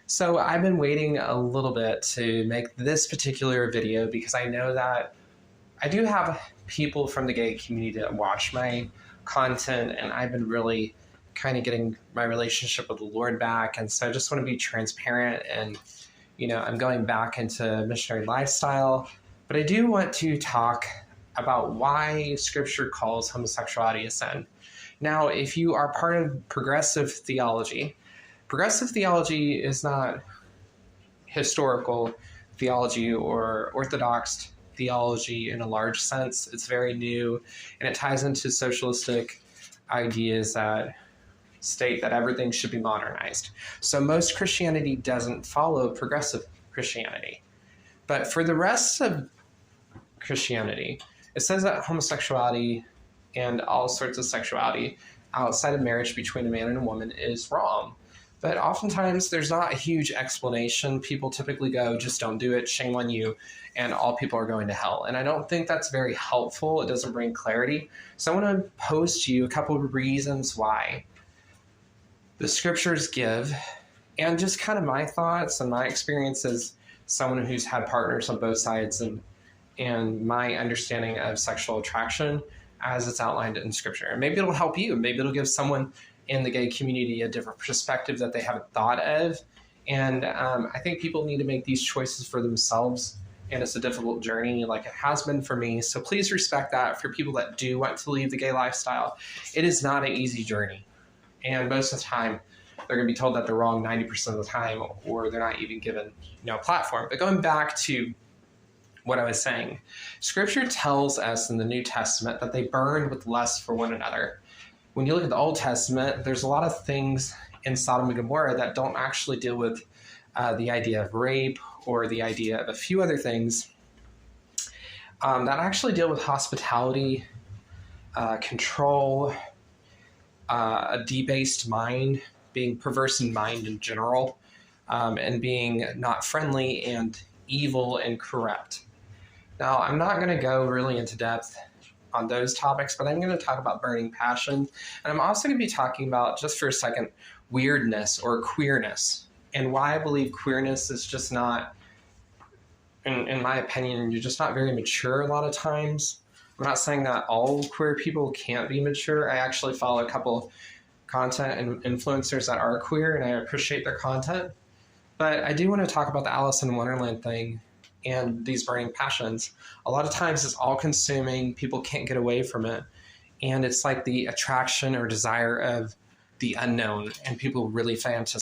So I've been waiting a little bit to make this particular video because I know that I do have people from the gay community that watch my content, and I've been really kind of getting my relationship with the Lord back. And so I just want to be transparent, and I'm going back into missionary lifestyle, but I do want to talk about why Scripture calls homosexuality a sin. Now, if you are part of progressive theology is not historical theology or orthodox theology in a large sense. It's very new, and it ties into socialistic ideas that state that everything should be modernized. So most Christianity doesn't follow progressive Christianity. But for the rest of Christianity, it says that homosexuality and all sorts of sexuality outside of marriage between a man and a woman is wrong. But oftentimes there's not a huge explanation. People typically go, just don't do it, shame on you, and all people are going to hell. And I don't think that's very helpful. It doesn't bring clarity. So I want to pose to you a couple of reasons why the Scriptures give, and just kind of my thoughts and my experience as someone who's had partners on both sides, and my understanding of sexual attraction as it's outlined in Scripture. And maybe it'll help you. Maybe it'll give someone in the gay community a different perspective that they haven't thought of. And I think people need to make these choices for themselves, and it's a difficult journey like it has been for me. So please respect that for people that do want to leave the gay lifestyle. It is not an easy journey. And most of the time, they're going to be told that they're wrong 90% of the time, or they're not even given a platform. But going back to what I was saying, Scripture tells us in the New Testament that they burned with lust for one another. When you look at the Old Testament, there's a lot of things in Sodom and Gomorrah that don't actually deal with the idea of rape or the idea of a few other things that actually deal with hospitality, control, a debased mind, being perverse in mind in general, and being not friendly and evil and corrupt. Now, I'm not going to go really into depth on those topics, but I'm going to talk about burning passion. And I'm also going to be talking about, just for a second, weirdness or queerness, and why I believe queerness is just not, in my opinion, you're just not very mature a lot of times. I'm not saying that all queer people can't be mature. I actually follow a couple content and influencers that are queer, and I appreciate their content. But I do want to talk about the Alice in Wonderland thing and these burning passions. A lot of times it's all consuming. People can't get away from it. And it's like the attraction or desire of the unknown, and people really fantasize